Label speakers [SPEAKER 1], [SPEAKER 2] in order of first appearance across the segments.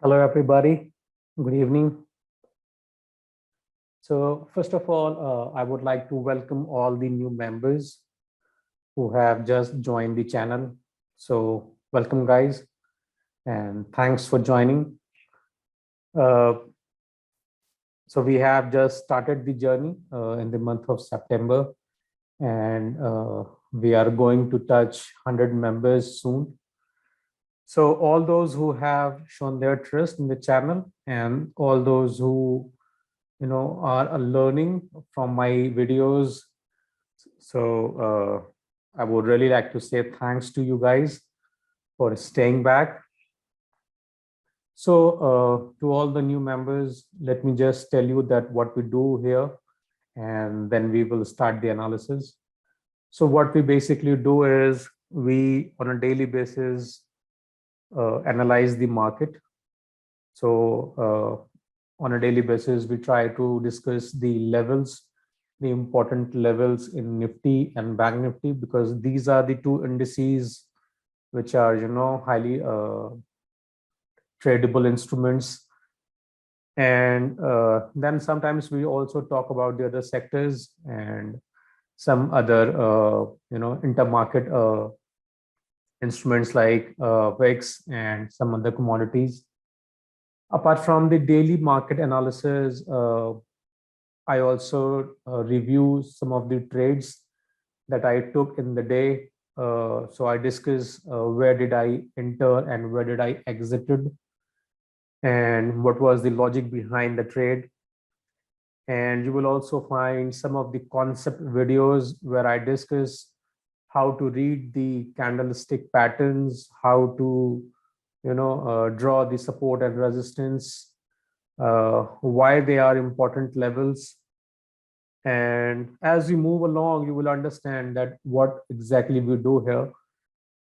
[SPEAKER 1] Hello, everybody. Good evening. So, first of all, I would like to welcome all the new members who have just joined the channel. So, welcome, guys, and thanks for joining. Uh, so, we have just started the journey in the month of September, and we are going to touch 100 members soon. So, all those who have shown their trust in the channel and all those who are learning from my videos. So I would really like to say thanks to you guys for staying back. So to all the new members, let me just tell you that what we do here, and then we will start the analysis. So what we basically do is we on a daily basis analyze the market. So on a daily basis, we try to discuss the levels, the important levels in Nifty and Bank Nifty, because these are the two indices which are, highly tradable instruments. And then sometimes we also talk about the other sectors and some other, intermarket instruments like VIX and some other commodities. Apart from the daily market analysis, I also review some of the trades that I took in the day. So I discuss where did I enter and where did I exited, and what was the logic behind the trade. And you will also find some of the concept videos where I discuss how to read the candlestick patterns, how to draw the support and resistance, why they are important levels. And as we move along, you will understand that what exactly we do here.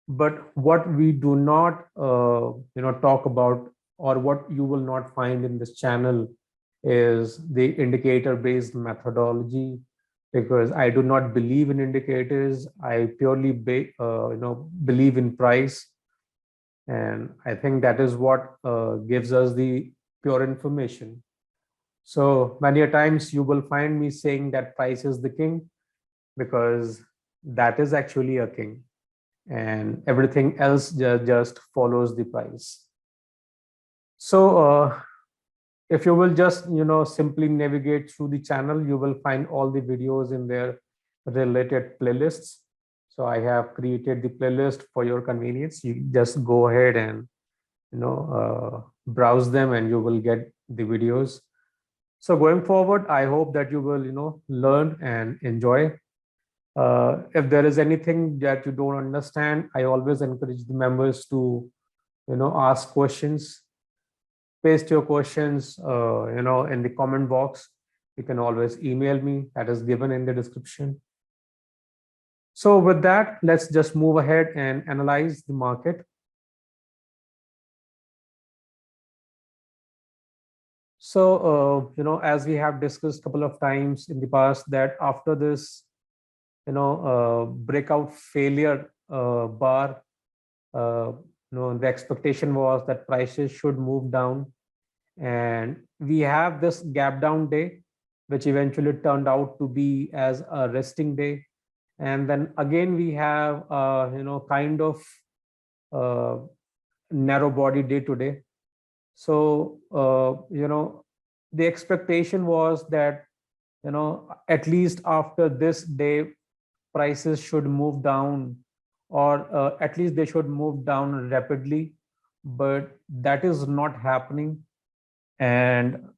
[SPEAKER 1] But what we do not, talk about, or what you will not find in this channel, is the indicator-based methodology, because I do not believe in indicators. I purely, believe in price, and I think that is what gives us the pure information. So many a times you will find me saying that price is the king, because that is actually a king, and everything else just follows the price. So if you will just simply navigate through the channel, you will find all the videos in their related playlists. So I have created the playlist for your convenience. You just go ahead and browse them, and you will get the videos. So going forward, I hope that you will learn and enjoy. If there is anything that you don't understand, I always encourage the members to ask questions. Paste your questions in the comment box. You can always email me, that is given in the description. So with that, let's just move ahead and analyze the market. So as we have discussed a couple of times in the past, that after this breakout failure bar, the expectation was that prices should move down, and we have this gap down day, which eventually turned out to be as a resting day. And then again we have kind of uh, narrow body day today. So the expectation was that at least after this day prices should move down, or at least they should move down rapidly, but that is not happening. And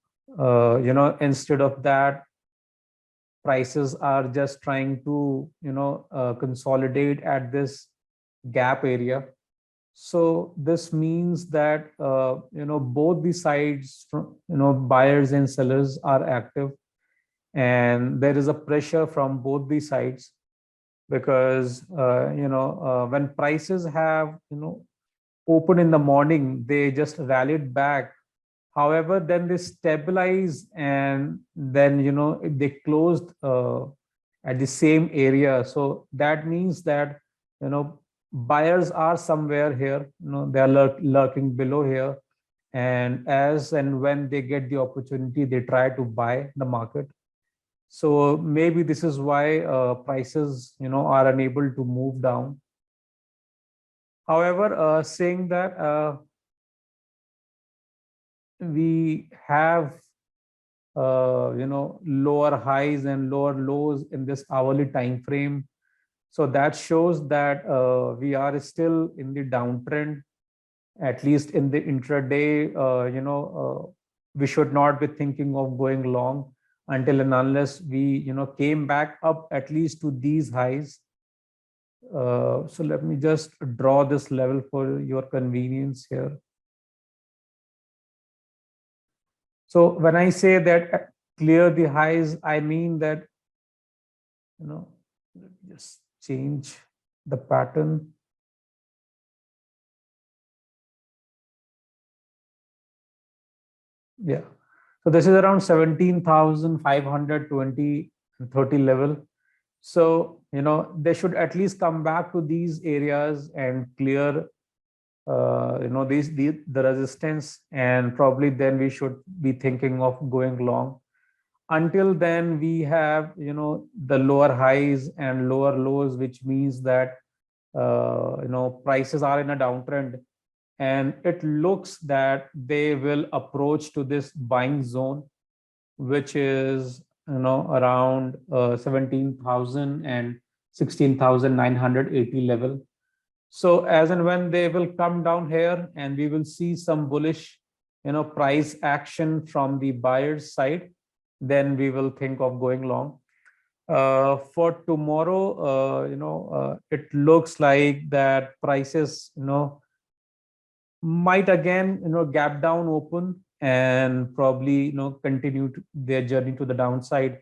[SPEAKER 1] instead of that, prices are just trying to consolidate at this gap area. So this means that both the sides, buyers and sellers are active, and there is a pressure from both the sides, because when prices have opened in the morning, they just rallied back. However, then they stabilize, and then they closed at the same area. So that means that buyers are somewhere here, they are lurking below here, and as and when they get the opportunity, they try to buy the market. So maybe this is why prices, are unable to move down. However, saying that, we have lower highs and lower lows in this hourly time frame, so that shows that we are still in the downtrend, at least in the intraday. We should not be thinking of going long until and unless we came back up at least to these highs. So let me just draw this level for your convenience here. So when I say that clear the highs, I mean that, let me just change the pattern. Yeah. So this is around 17,520 and 30 level. So, they should at least come back to these areas and clear, the resistance, and probably then we should be thinking of going long. Until then, we have, the lower highs and lower lows, which means that, prices are in a downtrend, and it looks that they will approach to this buying zone, which is around 17,000 and 16,980 level. So as and when they will come down here and we will see some bullish price action from the buyer's side, then we will think of going long. For tomorrow, it looks like that prices might again gap down open and probably continue their journey to the downside,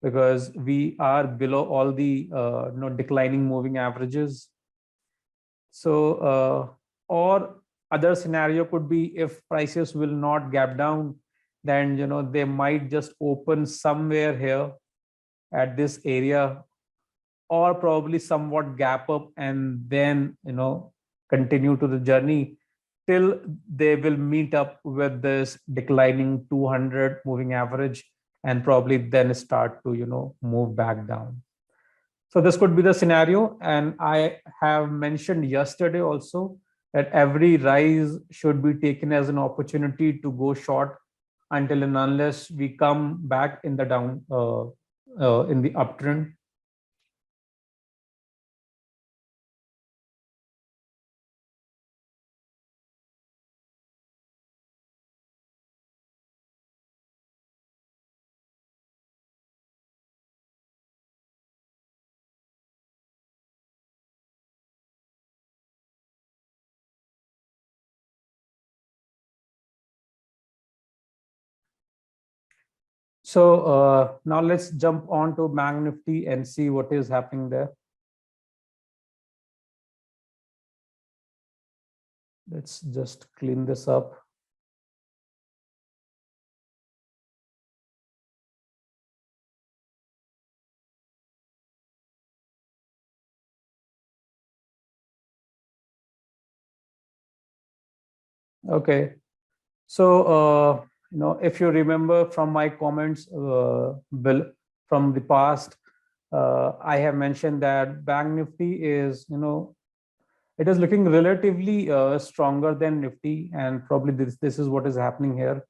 [SPEAKER 1] because we are below all the declining moving averages. So or other scenario could be, if prices will not gap down, then they might just open somewhere here at this area, or probably somewhat gap up and then continue to the journey till they will meet up with this declining 200 moving average, and probably then start to move back down. So this could be the scenario, and I have mentioned yesterday also that every rise should be taken as an opportunity to go short until and unless we come back in the down, in the uptrend. So now let's jump on to Bank Nifty and see what is happening there. Let's just clean this up. Okay. So, if you remember from my comments, Bill, from the past, I have mentioned that Bank Nifty is, it is looking relatively stronger than Nifty, and probably this is what is happening here.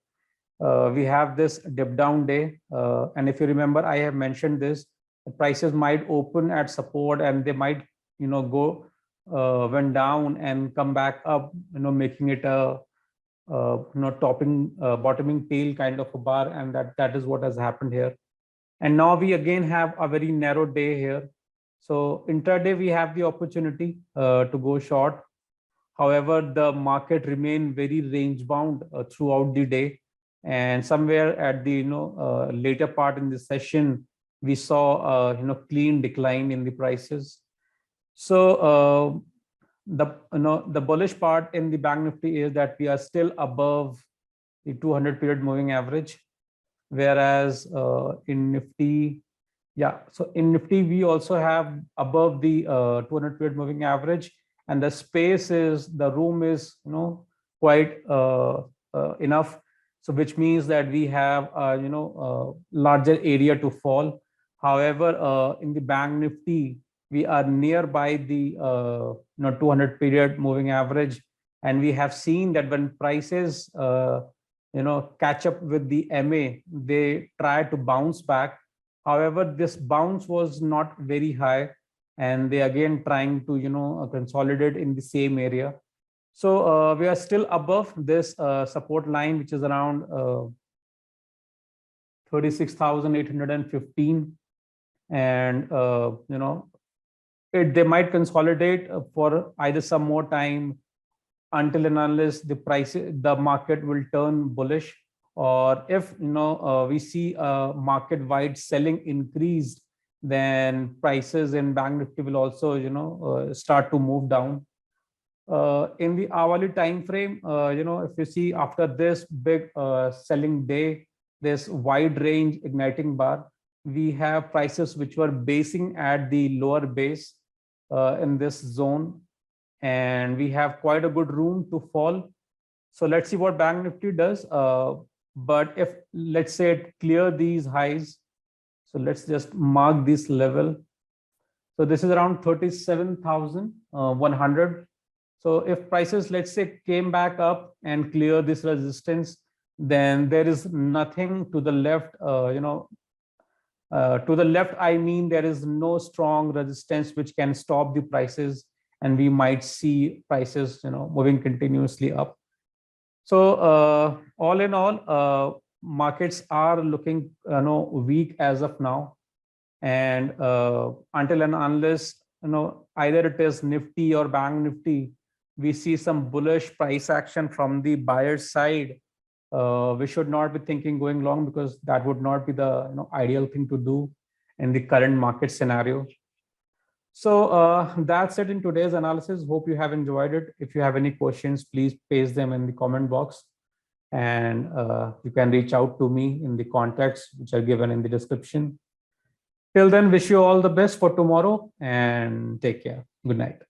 [SPEAKER 1] We have this dip down day, and if you remember, I have mentioned this. The prices might open at support, and they might, go went down and come back up, making it a topping, bottoming tail kind of a bar, and that is what has happened here. And now we again have a very narrow day here. So intraday we have the opportunity to go short. However, the market remained very range bound throughout the day, and somewhere at the later part in the session, we saw clean decline in the prices. So the bullish part in the Bank Nifty is that we are still above the 200 period moving average, whereas in Nifty, yeah, so in Nifty we also have above the 200 period moving average, and the space is, the room is quite enough. So which means that we have larger area to fall. However, in the bank Nifty, we are nearby the 200 period moving average, and we have seen that when prices catch up with the MA, they try to bounce back. However, this bounce was not very high, and they again trying to consolidate in the same area. So we are still above this support line, which is around 36,815, and they might consolidate for either some more time until and unless the market will turn bullish, or if we see a market wide selling increased, then prices in bank Nifty will also start to move down. In the hourly time frame, if you see after this big selling day, this wide range igniting bar, we have prices which were basing at the lower base in this zone, and we have quite a good room to fall. So let's see what bank Nifty does. But if let's say it clear these highs, so let's just mark this level. So this is around 37,100. So if prices, let's say, came back up and clear this resistance, then there is nothing to the left, to the left, I mean, there is no strong resistance which can stop the prices, and we might see prices, moving continuously up. So all in all, markets are looking, weak as of now. And until and unless, either it is Nifty or bank Nifty, we see some bullish price action from the buyer's side, we should not be thinking going long, because that would not be the ideal thing to do in the current market scenario. So that's it in today's analysis. Hope you have enjoyed it. If you have any questions, please paste them in the comment box, and you can reach out to me in the contacts which are given in the description. Till then, wish you all the best for tomorrow, and take care. Good night.